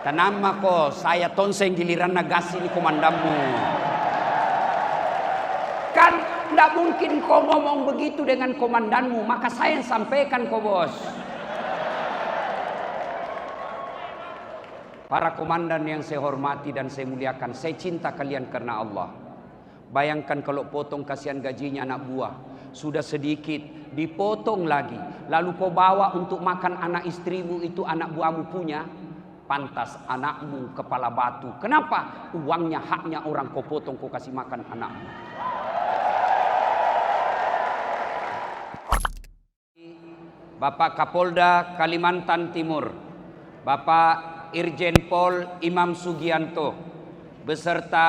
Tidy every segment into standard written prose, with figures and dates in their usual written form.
Tenang mako, saya tonseng giliran nagasi ni komandanmu. Kan tidak mungkin kau ngomong begitu dengan komandanmu, maka saya yang sampaikan kau bos. Para komandan yang saya hormati dan saya muliakan, saya cinta kalian karena Allah. Bayangkan kalau potong kasihan gajinya anak buah, sudah sedikit dipotong lagi, lalu kau bawa untuk makan anak istrimu, itu anak buahmu punya. Pantas anakmu kepala batu. Kenapa? Uangnya, haknya orang kau potong, kau kasih makan anakmu. Bapak Kapolda Kalimantan Timur, Bapak Irjen Pol Imam Sugianto, beserta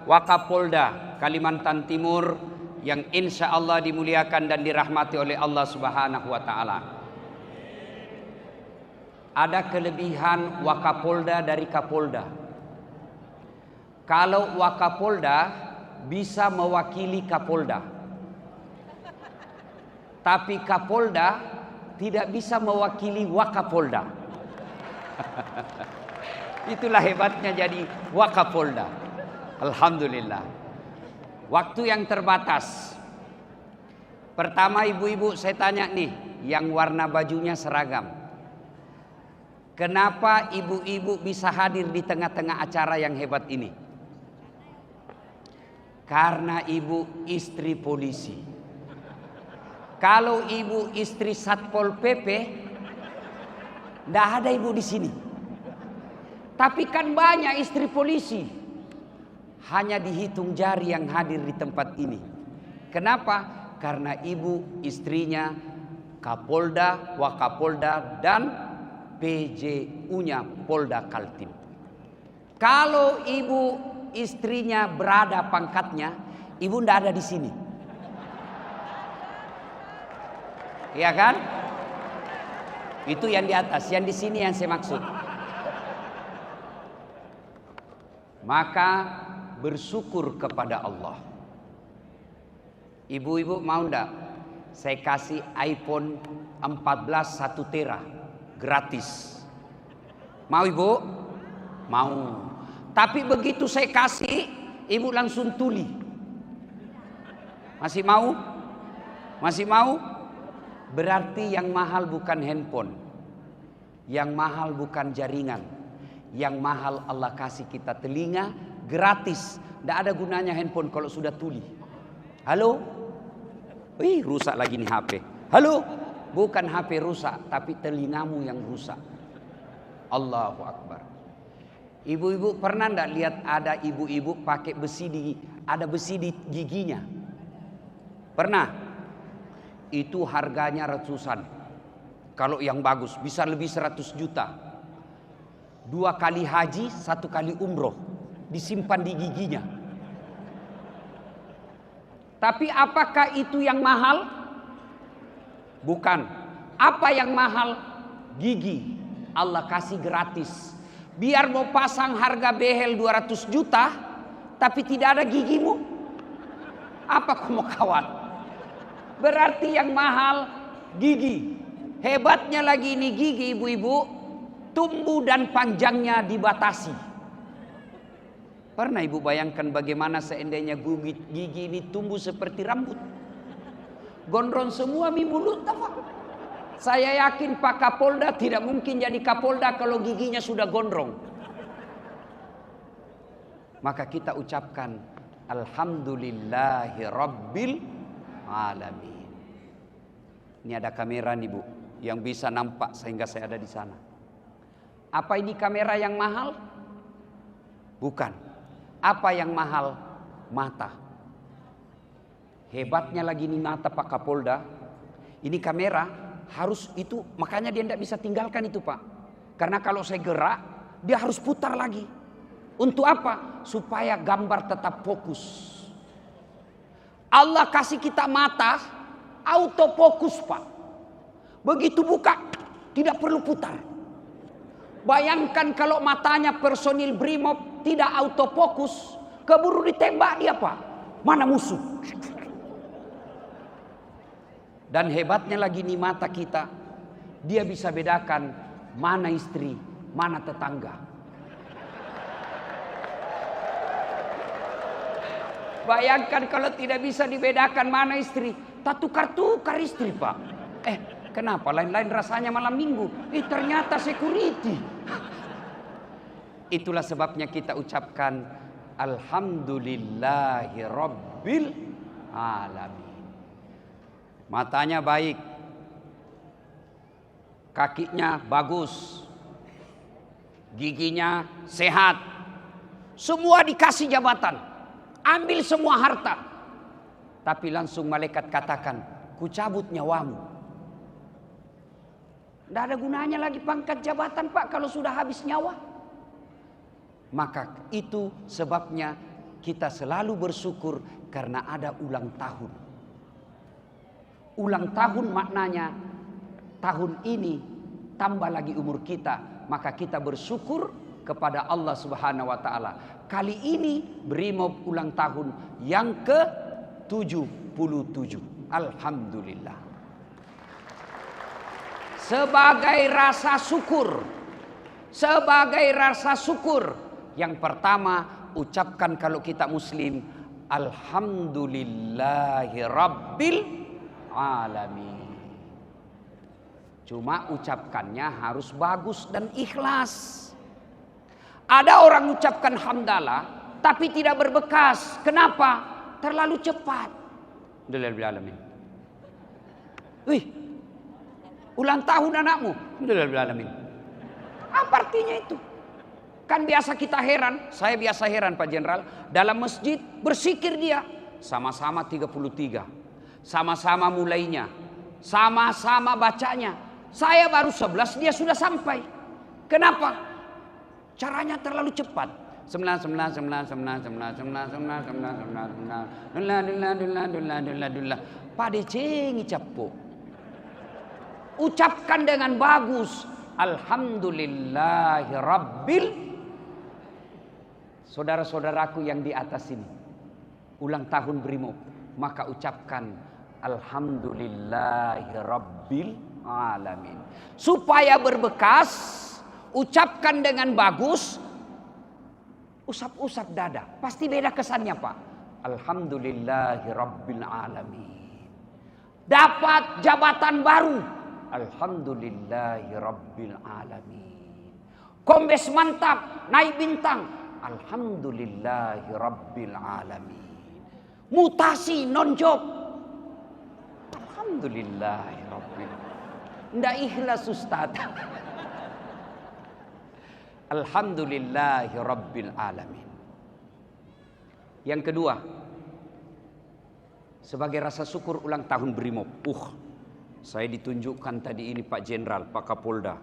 Wakapolda Kalimantan Timur yang insya Allah dimuliakan dan dirahmati oleh Allah Subhanahu wa Ta'ala. Ada kelebihan Wakapolda dari Kapolda. Kalau Wakapolda bisa mewakili Kapolda, tapi Kapolda tidak bisa mewakili Wakapolda. Itulah hebatnya jadi Wakapolda. Alhamdulillah. Waktu yang terbatas. Pertama ibu-ibu saya tanya nih, yang warna bajunya seragam. Kenapa ibu-ibu bisa hadir di tengah-tengah acara yang hebat ini? Karena ibu istri polisi. Kalau ibu istri Satpol PP, tidak ada ibu di sini. Tapi kan banyak istri polisi. Hanya dihitung jari yang hadir di tempat ini. Kenapa? Karena ibu istrinya Kapolda, Wakapolda, dan PJU-nya Polda Kaltim. Kalau ibu istrinya berada pangkatnya, ibu tidak ada di sini. Iya kan? Itu yang di atas, yang di sini yang saya maksud. Maka bersyukur kepada Allah. Ibu-ibu mau ndak saya kasih iPhone 14 1 tera gratis? Mau ibu? Mau. Tapi begitu saya kasih, ibu langsung tuli. Masih mau? Masih mau? Berarti yang mahal bukan handphone, yang mahal bukan jaringan, yang mahal Allah kasih kita telinga gratis. Tidak ada gunanya handphone kalau sudah tuli. Halo? Wih, rusak lagi nih HP. Halo? Bukan HP rusak, tapi telingamu yang rusak. Allahu Akbar. Ibu-ibu pernah tidak lihat ada ibu-ibu pakai besi ada besi di giginya? Pernah? Itu harganya ratusan. Kalau yang bagus bisa lebih 100 juta. 2 kali haji, 1 kali umroh, disimpan di giginya. Tapi apakah itu yang mahal? Bukan. Apa yang mahal? Gigi. Allah kasih gratis. Biar mau pasang harga behel 200 juta, tapi tidak ada gigimu, apa kamu kawan? Berarti yang mahal gigi. Hebatnya lagi ini gigi ibu-ibu, tumbuh dan panjangnya dibatasi. Pernah ibu bayangkan bagaimana seandainya gigi ini tumbuh seperti rambut? Gondrong semua mi mulut apa? Saya yakin Pak Kapolda tidak mungkin jadi Kapolda kalau giginya sudah gondrong. Maka kita ucapkan Alhamdulillahi Rabbil Alamin. Ini ada kamera nih Bu, yang bisa nampak sehingga saya ada di sana. Apa ini kamera yang mahal? Bukan. Apa yang mahal? Mata. Hebatnya lagi nih mata Pak Kapolda. Ini kamera harus itu, makanya dia tidak bisa tinggalkan itu Pak. Karena kalau saya gerak, dia harus putar lagi. Untuk apa? Supaya gambar tetap fokus. Allah kasih kita mata autofokus Pak. Begitu buka, tidak perlu putar. Bayangkan kalau matanya personil Brimob tidak autofokus, keburu ditembak dia Pak. Mana musuh? Dan hebatnya lagi nih mata kita, dia bisa bedakan mana istri, mana tetangga. Bayangkan kalau tidak bisa dibedakan mana istri, tak tukar-tukar istri Pak. Kenapa lain-lain rasanya malam minggu? Ternyata security. Itulah sebabnya kita ucapkan Alhamdulillahi Rabbil Alamin. Matanya baik, kakinya bagus, giginya sehat, semua dikasih jabatan, ambil semua harta. Tapi langsung malaikat katakan, ku cabut nyawamu. Tidak ada gunanya lagi pangkat jabatan Pak kalau sudah habis nyawa. Maka itu sebabnya kita selalu bersyukur karena ada ulang tahun. Ulang tahun maknanya tahun ini tambah lagi umur kita, maka kita bersyukur kepada Allah Subhanahu wa taala. Kali ini Brimob ulang tahun yang ke-77. Alhamdulillah. Sebagai rasa syukur, yang pertama ucapkan kalau kita muslim, Alhamdulillahi Rabbil Alamin. Cuma ucapkannya harus bagus dan ikhlas. Ada orang ucapkan hamdalah tapi tidak berbekas. Kenapa? Terlalu cepat. Alhamdulillah alamin. Wih, ulang tahun anakmu. Alhamdulillah alamin. Apa artinya itu? Kan biasa kita heran, saya biasa heran Pak Jenderal, dalam masjid bersikir dia, sama-sama 33, sama-sama mulainya, sama-sama bacanya. Saya baru 11, dia sudah sampai. Kenapa? Caranya terlalu cepat. 9. Pak Decengi capo. Ucapkan dengan bagus. Alhamdulillahi Rabbil. Saudara-saudaraku yang di atas ini ulang tahun Brimob, maka ucapkan Alhamdulillahi Rabbil Alamin. Supaya berbekas, ucapkan dengan bagus, usap-usap dada, pasti beda kesannya Pak. Alhamdulillahi Rabbil Alamin. Dapat jabatan baru, Alhamdulillahi Rabbil Alamin. Kombes mantap, naik bintang, Alhamdulillahi Rabbil Alamin. Mutasi non-job, Alhamdulillahi Rabbil. Nggak ikhlas Ustaz. Alhamdulillahi Rabbil Alamin. Yang kedua, sebagai rasa syukur ulang tahun Brimob. Saya ditunjukkan tadi ini Pak Jenderal, Pak Kapolda.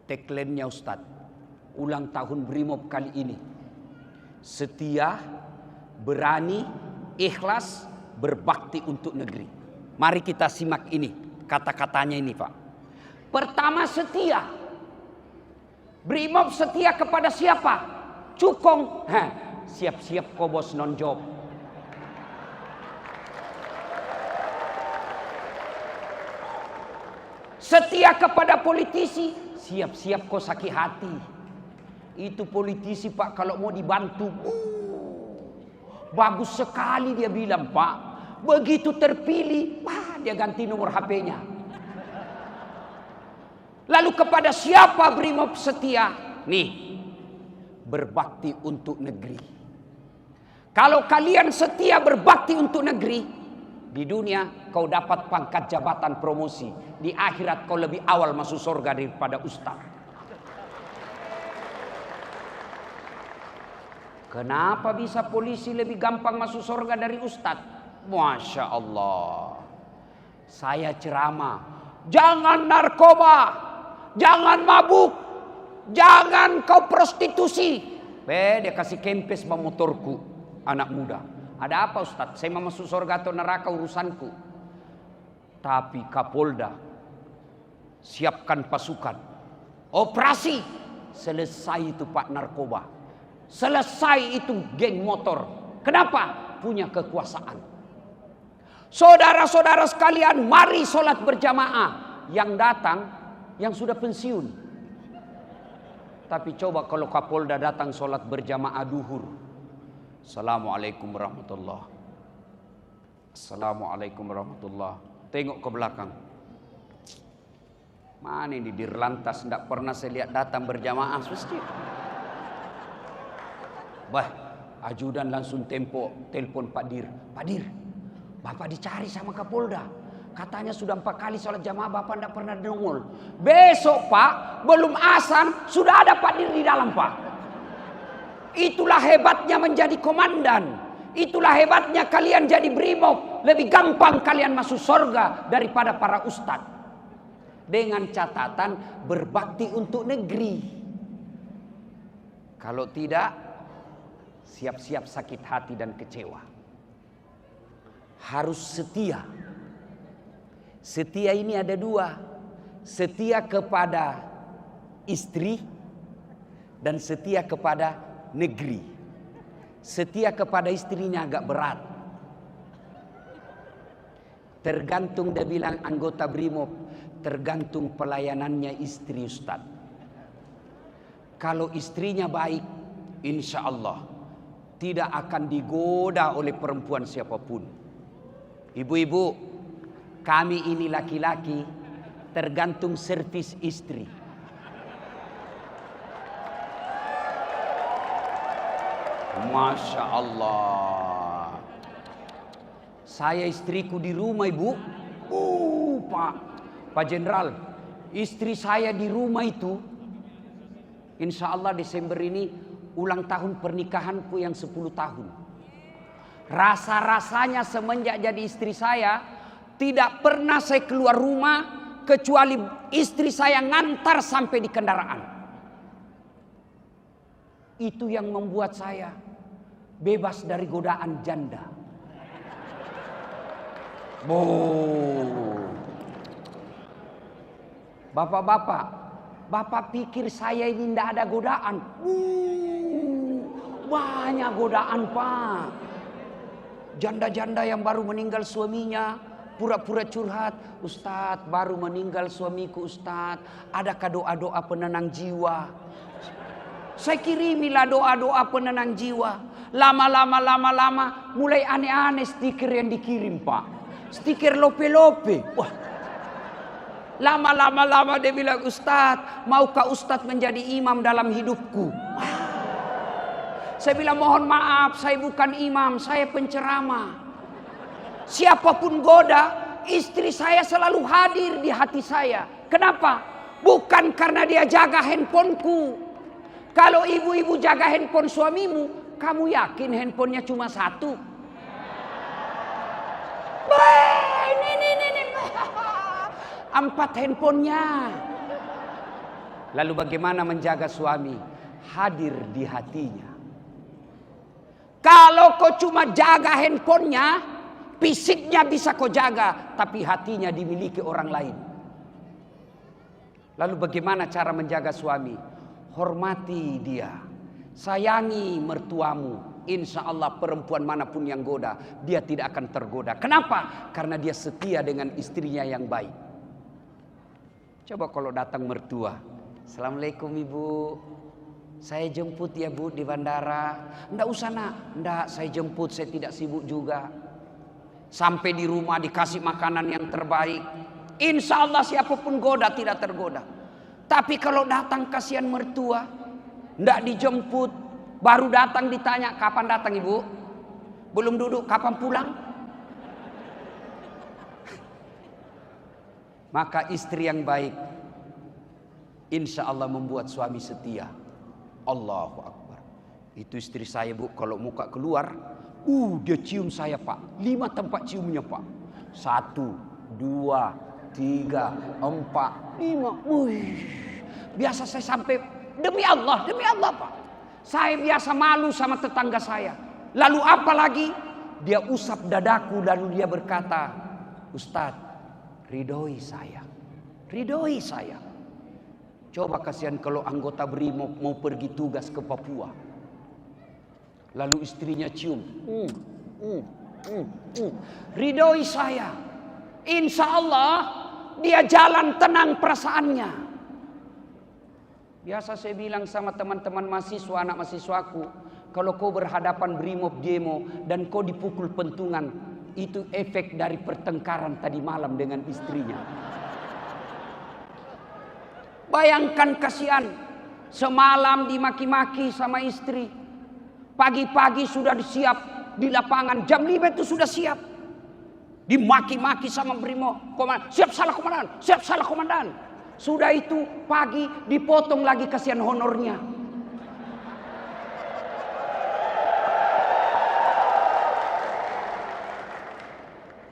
Tagline-nya Ustaz, ulang tahun Brimob kali ini, setia, berani, ikhlas, berbakti untuk negeri. Mari kita simak ini, kata-katanya ini Pak. Pertama, setia. Brimob setia kepada siapa? Cukong. Siap-siap kobos non-job. Setia kepada politisi, siap-siap kau sakit hati. Itu politisi Pak kalau mau dibantu, bagus sekali dia bilang Pak. Begitu terpilih, dia ganti nomor HP-nya. Lalu kepada siapa Brimob setia? Nih, berbakti untuk negeri. Kalau kalian setia berbakti untuk negeri, di dunia kau dapat pangkat jabatan promosi. Di akhirat kau lebih awal masuk surga daripada ustaz. Kenapa bisa polisi lebih gampang masuk surga dari ustaz? Masya Allah. Saya ceramah, jangan narkoba, jangan mabuk, jangan kau prostitusi. Dia kasih kempes motorku, anak muda. Ada apa Ustaz? Saya mau masuk surga atau neraka urusanku. Tapi Kapolda, siapkan pasukan, operasi, selesai itu Pak narkoba, selesai itu geng motor. Kenapa? Punya kekuasaan. Saudara-saudara sekalian, mari sholat berjamaah. Yang datang, yang sudah pensiun. Tapi coba kalau Kapolda datang sholat berjamaah duhur, Assalamualaikum warahmatullah. Assalamualaikum warahmatullah. Tengok ke belakang. Mana ini Dirlantas, tidak pernah saya lihat datang berjamaah mesti. Bah, ajudan langsung telepon Pak Dir. Pak Dir, Bapak dicari sama Kapolda. Katanya sudah 4 kali sholat jamaah Bapak tidak pernah nongol. Besok Pak, belum azan sudah ada Pak Dir di dalam Pak. Itulah hebatnya menjadi komandan. Itulah hebatnya kalian jadi brimob. Lebih gampang kalian masuk surga daripada para ustadz. Dengan catatan berbakti untuk negeri. Kalau tidak, siap-siap sakit hati dan kecewa. Harus setia. Setia ini ada 2. Setia kepada istri dan setia kepada negeri. Setia kepada istrinya agak berat. Tergantung dia bilang anggota brimob, tergantung pelayanannya istri Ustaz. Kalau istrinya baik, insya Allah tidak akan digoda oleh perempuan siapapun. Ibu-ibu, kami ini laki-laki tergantung servis istri. Masya Allah. Saya istriku di rumah ibu. Pak Jenderal, istri saya di rumah itu, insya Allah Desember ini ulang tahun pernikahanku yang 10 tahun. Rasa-rasanya semenjak jadi istri saya, tidak pernah saya keluar rumah kecuali istri saya ngantar sampai di kendaraan. Itu yang membuat saya bebas dari godaan janda. Bapak-bapak, bapak pikir saya ini tidak ada godaan? Banyak godaan Pak. Janda-janda yang baru meninggal suaminya pura-pura curhat, Ustadz baru meninggal suamiku Ustadz, adakah doa-doa penenang jiwa? Saya kirimilah doa-doa penenang jiwa. Lama-lama mulai aneh-aneh stiker yang dikirim Pak. Stiker lope-lope. Wah. Lama dia bilang, Ustadz, maukah Ustadz menjadi imam dalam hidupku? Saya bilang, mohon maaf, saya bukan imam, saya penceramah. Siapapun goda, istri saya selalu hadir di hati saya. Kenapa? Bukan karena dia jaga handphoneku. Kalau ibu-ibu jaga handphone suamimu, kamu yakin handphonenya cuma 1? Ini 4 handphonenya. Lalu bagaimana menjaga suami? Hadir di hatinya. Kalau kau cuma jaga handphonenya, fisiknya bisa kau jaga, tapi hatinya dimiliki orang lain. Lalu bagaimana cara menjaga suami? Hormati dia, sayangi mertuamu. Insya Allah perempuan manapun yang goda, dia tidak akan tergoda. Kenapa? Karena dia setia dengan istrinya yang baik. Coba kalau datang mertua, Assalamualaikum ibu, saya jemput ya bu di bandara. Nggak usah nak, nggak, saya jemput, saya tidak sibuk juga. Sampai di rumah dikasih makanan yang terbaik. Insya Allah siapapun goda tidak tergoda. Tapi kalau datang kasihan mertua, nggak dijemput, baru datang ditanya, kapan datang ibu? Belum duduk, kapan pulang? Maka istri yang baik, insya Allah membuat suami setia. Allahu Akbar. Itu istri saya bu, kalau muka keluar, dia cium saya Pak. 5 tempat ciumnya Pak. 1, 2, 3, 4, 5. Biasa saya sampai demi Allah Pak. Saya biasa malu sama tetangga saya. Lalu apa lagi? Dia usap dadaku lalu dia berkata, Ustadz, ridhoi saya. Ridhoi saya. Coba kasihan kalau anggota BRIMOB mau pergi tugas ke Papua. Lalu istrinya cium. Ridhoi saya. Insya Allah dia jalan tenang perasaannya. Biasa saya bilang sama teman-teman mahasiswa, anak mahasiswaku, Kalau kau berhadapan brimob demo dan kau dipukul pentungan, itu efek dari pertengkaran tadi malam dengan istrinya. Bayangkan kasihan, semalam dimaki-maki sama istri. Pagi-pagi sudah siap di lapangan, jam 5 itu sudah siap. Dimaki-maki sama brimob, komandan, siap salah komandan, siap salah komandan. Sudah itu pagi dipotong lagi kasihan honornya.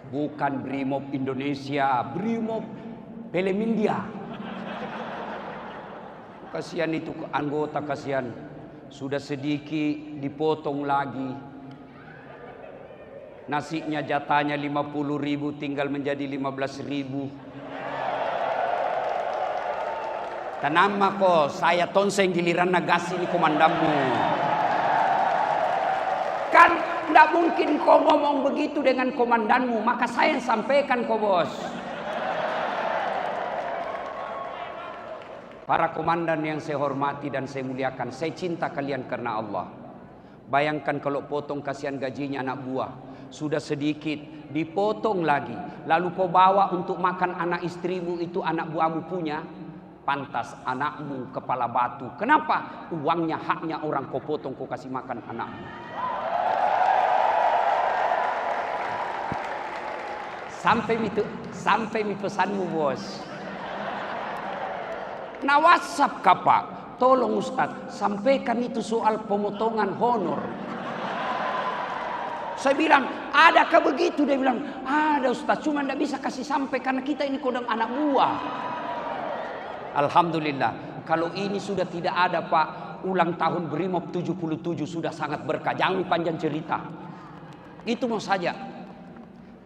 Bukan brimob Indonesia, brimob film India. Kasihan itu anggota, kasihan. Sudah sedikit dipotong lagi. Nasinya jatahnya 50.000 tinggal menjadi 15.000. Tenang mako, saya tonseng giliran nagasi ini komandanmu. Kan tidak mungkin kau ngomong begitu dengan komandanmu, maka saya yang sampaikan kau bos. Para komandan yang saya hormati dan saya muliakan, saya cinta kalian karena Allah. Bayangkan kalau potong kasihan gajinya anak buah, sudah sedikit dipotong lagi, lalu kau bawa untuk makan anak istrimu, itu anak buahmu punya. Pantas anakmu kepala batu. Kenapa? Uangnya, haknya orang kau potong, kau kasih makan anakmu. Sampai mi pesanmu bos. Nah WhatsApp kapak, tolong Ustaz sampaikan itu soal pemotongan honor. Saya bilang, adakah begitu? Dia bilang, ada Ustaz, cuma tidak bisa kasih sampai karena kita ini kodang anak buah. Alhamdulillah, kalau ini sudah tidak ada Pak, ulang tahun Brimob 77 sudah sangat berkah. Jangan panjang cerita. Itu mau saja.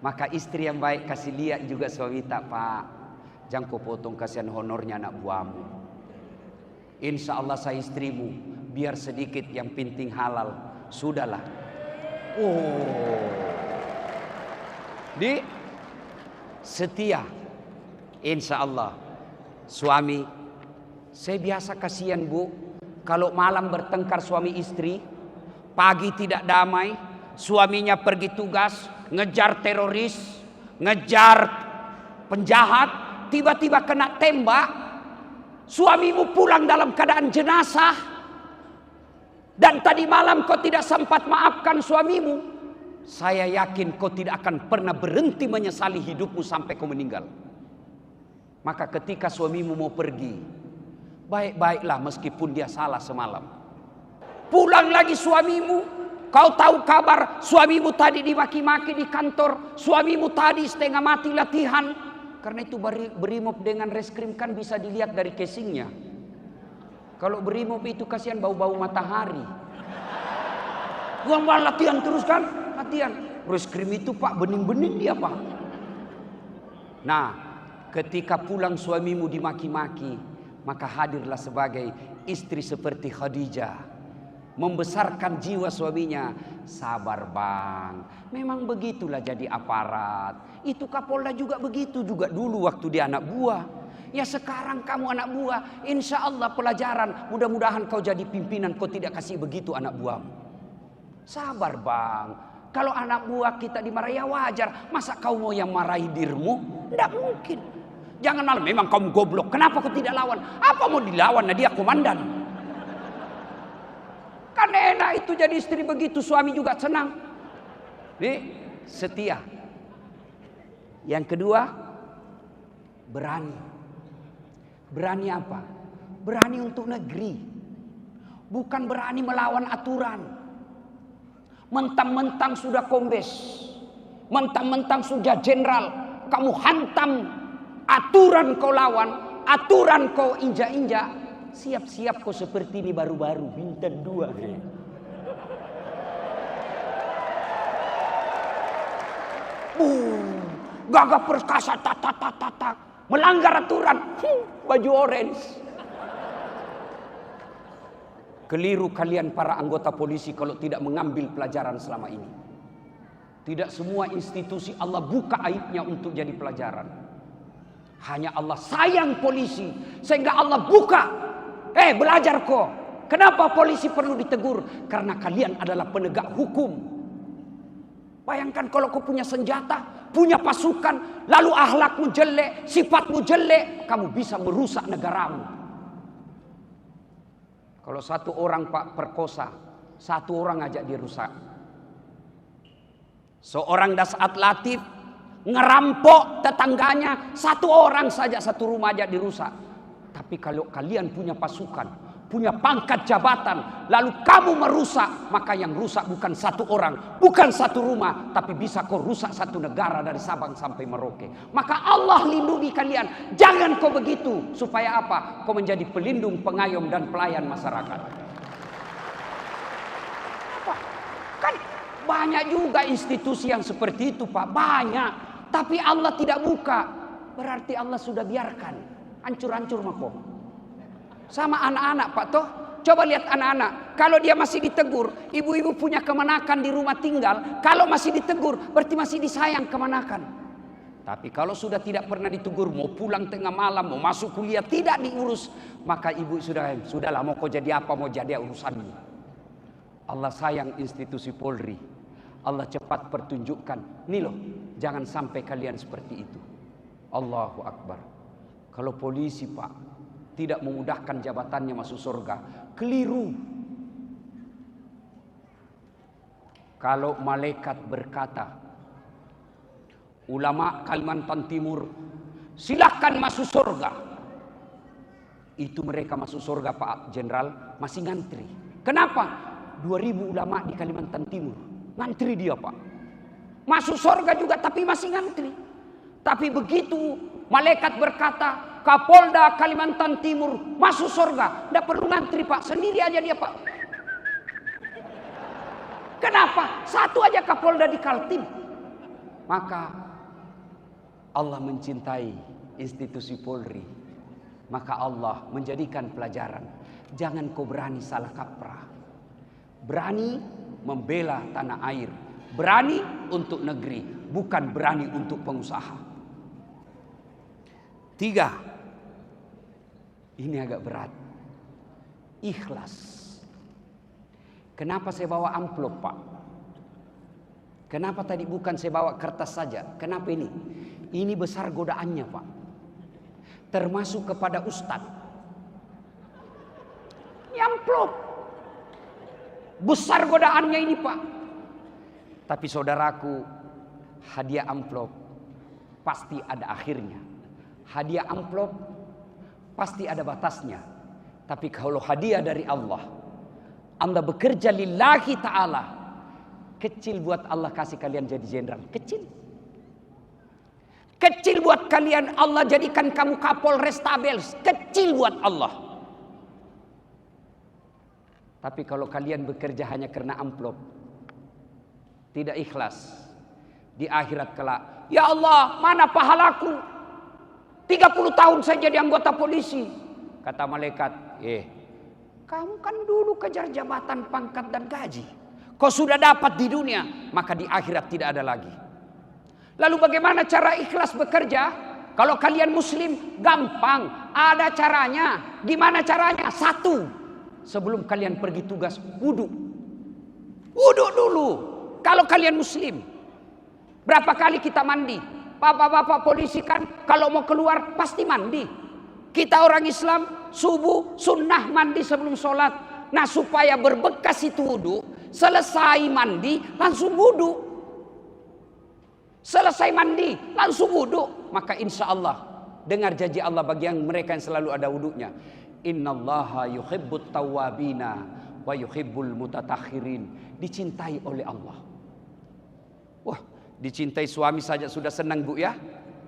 Maka istri yang baik kasih lihat juga suami tak, Pak, jangan kau potong kasihan honornya anak buahmu. Insya Allah saya istrimu, biar sedikit yang penting halal. Sudahlah. Oh, di setia. Insya Allah. Suami, saya biasa kasihan Bu, kalau malam bertengkar suami istri, pagi tidak damai, suaminya pergi tugas, ngejar teroris, ngejar penjahat, tiba-tiba kena tembak, suamimu pulang dalam keadaan jenazah, dan tadi malam kau tidak sempat maafkan suamimu. Saya yakin kau tidak akan pernah berhenti menyesali hidupmu sampai kau meninggal. Maka ketika suamimu mau pergi, baik-baiklah meskipun dia salah semalam. Pulang lagi suamimu, kau tahu kabar suamimu tadi dimaki-maki di kantor, suamimu tadi setengah mati latihan. Karena itu Brimob dengan reskrim kan bisa dilihat dari casingnya. Kalau Brimob itu kasihan bau-bau matahari. Gua latihan terus kan, latihan. Reskrim itu Pak bening-bening dia Pak. Nah, ketika pulang suamimu dimaki-maki, maka hadirlah sebagai istri seperti Khadijah. Membesarkan jiwa suaminya. Sabar bang, memang begitulah jadi aparat. Itu Kapolda juga begitu juga dulu waktu dia anak buah. Ya sekarang kamu anak buah, insya Allah pelajaran. Mudah-mudahan kau jadi pimpinan, kau tidak kasih begitu anak buahmu. Sabar bang, kalau anak buah kita dimarahi ya wajar. Masa kau mau yang marahi dirimu? Tidak mungkin. Jangan malah memang kamu goblok, kenapa kau tidak lawan? Apa mau dilawan? Nah dia komandan. Kan enak itu jadi istri begitu, suami juga senang. Nih, setia. Yang kedua, berani. Berani apa? Berani untuk negeri. Bukan berani melawan aturan. Mentang-mentang sudah kombes, mentang-mentang sudah jenderal, kamu hantam aturan kau lawan, aturan kau injak-injak. Siap-siap kau seperti ini baru-baru bintang 2. Gagah perkasa, tak, melanggar aturan, baju orange. Keliru kalian para anggota polisi kalau tidak mengambil pelajaran selama ini. Tidak semua institusi Allah buka aibnya untuk jadi pelajaran. Hanya Allah sayang polisi sehingga Allah buka. Belajar kok. Kenapa polisi perlu ditegur? Karena kalian adalah penegak hukum. Bayangkan kalau kau punya senjata, punya pasukan, lalu akhlakmu jelek, sifatmu jelek, kamu bisa merusak negaramu. Kalau satu orang Pak perkosa, satu orang aja dirusak. Seorang Dasat Latif ngerampok tetangganya, satu orang saja, satu rumah aja dirusak. Tapi kalau kalian punya pasukan, punya pangkat jabatan, lalu kamu merusak, maka yang rusak bukan satu orang, bukan satu rumah, tapi bisa kau rusak satu negara dari Sabang sampai Merauke. Maka Allah lindungi kalian. Jangan kau begitu. Supaya apa? Kau menjadi pelindung, pengayom dan pelayan masyarakat. Apa? Kan banyak juga institusi yang seperti itu Pak, banyak. Tapi Allah tidak buka. Berarti Allah sudah biarkan. Hancur-hancur mako. Sama anak-anak Pak toh. Coba lihat anak-anak. Kalau dia masih ditegur. Ibu-ibu punya kemenakan di rumah tinggal. Kalau masih ditegur berarti masih disayang kemenakan. Tapi kalau sudah tidak pernah ditegur. Mau pulang tengah malam. Mau masuk kuliah. Tidak diurus. Maka ibu sudahlah mau kau jadi apa. Mau jadi urusanmu. Allah sayang institusi Polri. Allah cepat pertunjukkan. Nih loh. Jangan sampai kalian seperti itu. Allahu Akbar. Kalau polisi Pak tidak memudahkan jabatannya masuk surga, keliru. Kalau malaikat berkata, ulama Kalimantan Timur silahkan masuk surga, itu mereka masuk surga Pak Jenderal masih ngantri. Kenapa? 2000 ulama di Kalimantan Timur ngantri dia Pak. Masuk surga juga tapi masih ngantri. Tapi begitu malaikat berkata, Kapolda Kalimantan Timur masuk surga, tidak perlu ngantri Pak, sendiri aja dia Pak. Kenapa? Satu aja Kapolda di Kaltim. Maka Allah mencintai institusi Polri. Maka Allah menjadikan pelajaran. Jangan kau berani salah kaprah. Berani membela tanah air. Berani untuk negeri, bukan berani untuk pengusaha. 3. Ini agak berat. Ikhlas. Kenapa saya bawa amplop Pak? Kenapa tadi bukan saya bawa kertas saja? Kenapa ini? Ini besar godaannya Pak. Termasuk kepada Ustadz. Ini amplop. Besar godaannya ini Pak. Tapi saudaraku, hadiah amplop pasti ada akhirnya. Hadiah amplop pasti ada batasnya. Tapi kalau hadiah dari Allah, Anda bekerja lillahi ta'ala, kecil buat Allah kasih kalian jadi jenderal. Kecil. Kecil buat kalian Allah jadikan kamu Kapolres Tabel. Kecil buat Allah. Tapi kalau kalian bekerja hanya karena amplop, tidak ikhlas, di akhirat kelak, ya Allah, mana pahalaku? 30 tahun saya jadi anggota polisi. Kata malaikat, kamu kan dulu kejar jabatan, pangkat dan gaji. Kau sudah dapat di dunia, maka di akhirat tidak ada lagi. Lalu bagaimana cara ikhlas bekerja? Kalau kalian muslim, gampang, ada caranya. Gimana caranya? 1, sebelum kalian pergi tugas, wudhu. Wudhu dulu. Kalau kalian muslim, berapa kali kita mandi? Bapak-bapak polisi kan kalau mau keluar pasti mandi. Kita orang Islam subuh sunnah mandi sebelum sholat. Nah supaya berbekas itu wudhu, selesai mandi langsung wudhu. Selesai mandi langsung wudhu. Maka insya Allah dengar janji Allah bagi yang mereka yang selalu ada wudhunya. Innallaha yuhibbut tawwabina wa yuhibbul mutatahhirin. Dicintai oleh Allah. Wah, dicintai suami saja sudah senang Bu ya.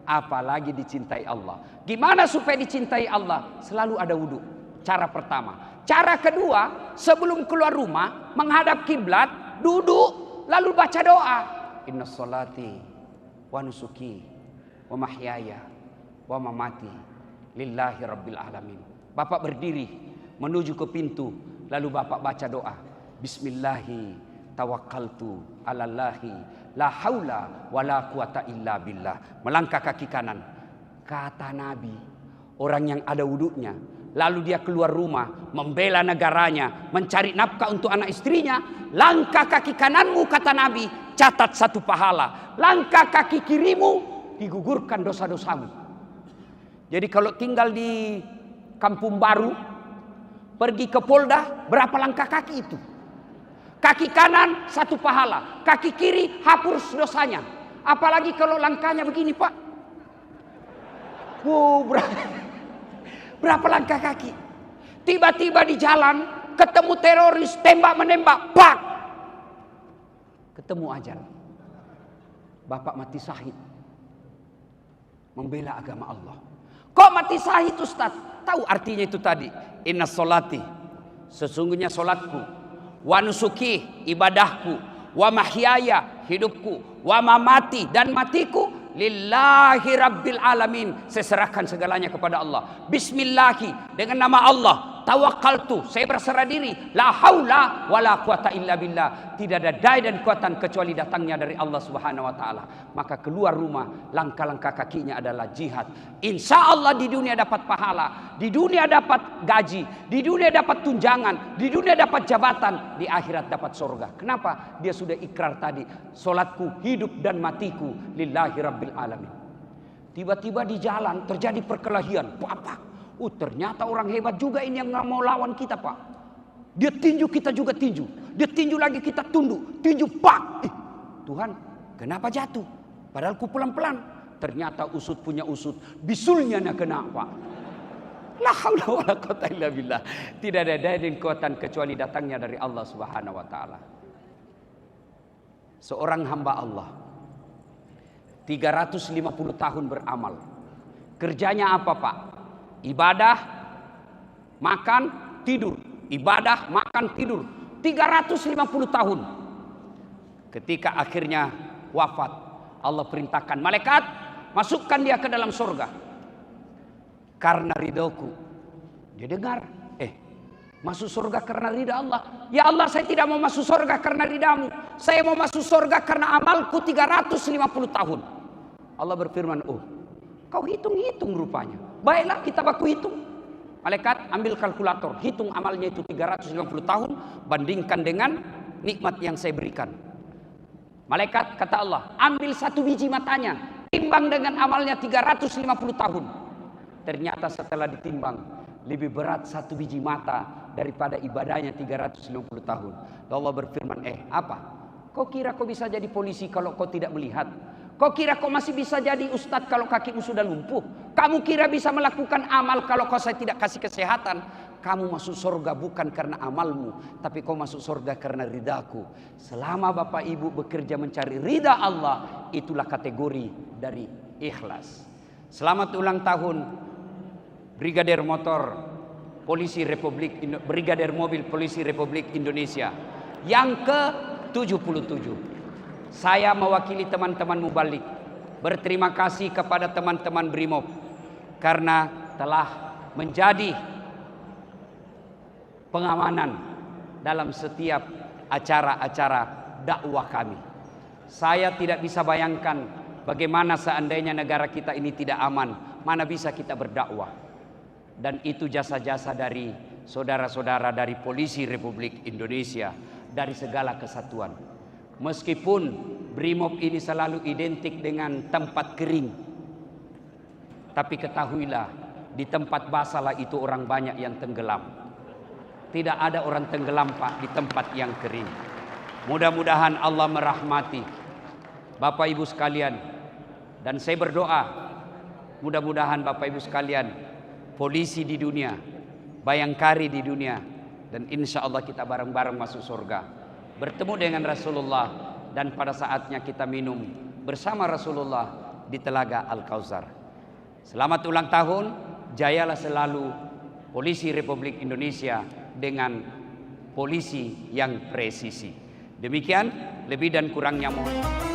Apalagi dicintai Allah. Gimana supaya dicintai Allah? Selalu ada wudhu. Cara pertama. Cara kedua, sebelum keluar rumah, menghadap kiblat, duduk, lalu baca doa. Inna sholati wa nusuki wa mahyaya wa mamati lillahi rabbil alamin. Bapak berdiri menuju ke pintu, lalu Bapak baca doa. Bismillahi tawakkaltu alallahi la haula wala quwata illa billah. Melangkah kaki kanan. Kata Nabi, orang yang ada wudhunya lalu dia keluar rumah, membela negaranya, mencari nafkah untuk anak istrinya, langkah kaki kananmu, kata Nabi, catat 1 pahala. Langkah kaki kirimu, digugurkan dosa-dosamu. Jadi kalau tinggal di Kampung Baru, pergi ke Polda, berapa langkah kaki itu? Kaki kanan 1 pahala, kaki kiri hapus dosanya. Apalagi kalau langkahnya begini, Pak. Wow, berapa langkah kaki? Tiba-tiba di jalan ketemu teroris, tembak menembak, pak, ketemu ajal. Bapak mati syahid membela agama Allah. Kok mati syahid, Ustaz? Tahu artinya itu tadi. Inna solati, sesungguhnya solatku, wa nusuki, ibadahku, wa mahyaya, hidupku, wa mamati, dan matiku, lillahi rabbil alamin, saya serahkan segalanya kepada Allah. Bismillahi, dengan nama Allah, tawakkaltu, saya berserah diri, la haula wala quwata illa billah, tidak ada daya dan kekuatan kecuali datangnya dari Allah Subhanahu wa taala. Maka keluar rumah, langkah-langkah kakinya adalah jihad. Insya Allah di dunia dapat pahala, di dunia dapat gaji, di dunia dapat tunjangan, di dunia dapat jabatan, di akhirat dapat surga. Kenapa? Dia sudah ikrar tadi, solatku, hidup dan matiku lillahi rabbil alamin. Tiba-tiba di jalan terjadi perkelahian, pak. Ternyata orang hebat juga ini yang nggak mau lawan kita, Pak. Dia tinju, kita juga tinju. Dia tinju lagi, kita tunduk. Tinju, pak. Tuhan, kenapa jatuh? Padahal ku pelan-pelan. Ternyata usut punya usut. Bisulnya nak kena, Pak. La haula wala quwata illa billah. Tidak ada daya dan kekuatan kecuali datangnya dari Allah Subhanahu wa taala. Seorang hamba Allah 350 tahun beramal. Kerjanya apa, Pak? Ibadah, makan, tidur. Ibadah, makan, tidur. 350 tahun. Ketika akhirnya wafat, Allah perintahkan malaikat, masukkan dia ke dalam surga. Karena ridhoku. Dia dengar, masuk surga karena ridha Allah. Ya Allah, saya tidak mau masuk surga karena ridhamu. Saya mau masuk surga karena amalku 350 tahun. Allah berfirman, kau hitung-hitung rupanya. Baiklah, kita baku hitung. Malaikat ambil kalkulator, hitung amalnya itu 350 tahun, bandingkan dengan nikmat yang saya berikan. Malaikat kata Allah, ambil 1 biji matanya, timbang dengan amalnya 350 tahun. Ternyata setelah ditimbang, lebih berat 1 biji mata daripada ibadahnya 350 tahun. Allah berfirman, apa? Kau kira kau bisa jadi polisi kalau kau tidak melihat? Kau kira kau masih bisa jadi ustadz kalau kakimu sudah lumpuh? Kamu kira bisa melakukan amal kalau kau saya tidak kasih kesehatan? Kamu masuk surga bukan karena amalmu, tapi kau masuk surga karena ridaku. Selama Bapak Ibu bekerja mencari ridha Allah, itulah kategori dari ikhlas. Selamat ulang tahun Brigadir Mobil Polisi Republik Indonesia yang ke-77. Saya mewakili teman-teman Mubalik berterima kasih kepada teman-teman Brimob karena telah menjadi pengamanan dalam setiap acara-acara dakwah kami. Saya tidak bisa bayangkan bagaimana seandainya negara kita ini tidak aman, mana bisa kita berdakwah. Dan itu jasa-jasa dari saudara-saudara dari Polisi Republik Indonesia, dari segala kesatuan. Meskipun Brimob ini selalu identik dengan tempat kering, tapi ketahuilah, di tempat basahlah itu orang banyak yang tenggelam. Tidak ada orang tenggelam, Pak, di tempat yang kering. Mudah-mudahan Allah merahmati Bapak Ibu sekalian. Dan saya berdoa, mudah-mudahan Bapak Ibu sekalian, polisi di dunia, bayangkari di dunia, dan insya Allah kita bareng-bareng masuk surga. Bertemu dengan Rasulullah, dan pada saatnya kita minum bersama Rasulullah di Telaga Al-Kautsar. Selamat ulang tahun, jayalah selalu Polisi Republik Indonesia dengan polisi yang presisi. Demikian, lebih dan kurangnya mohon.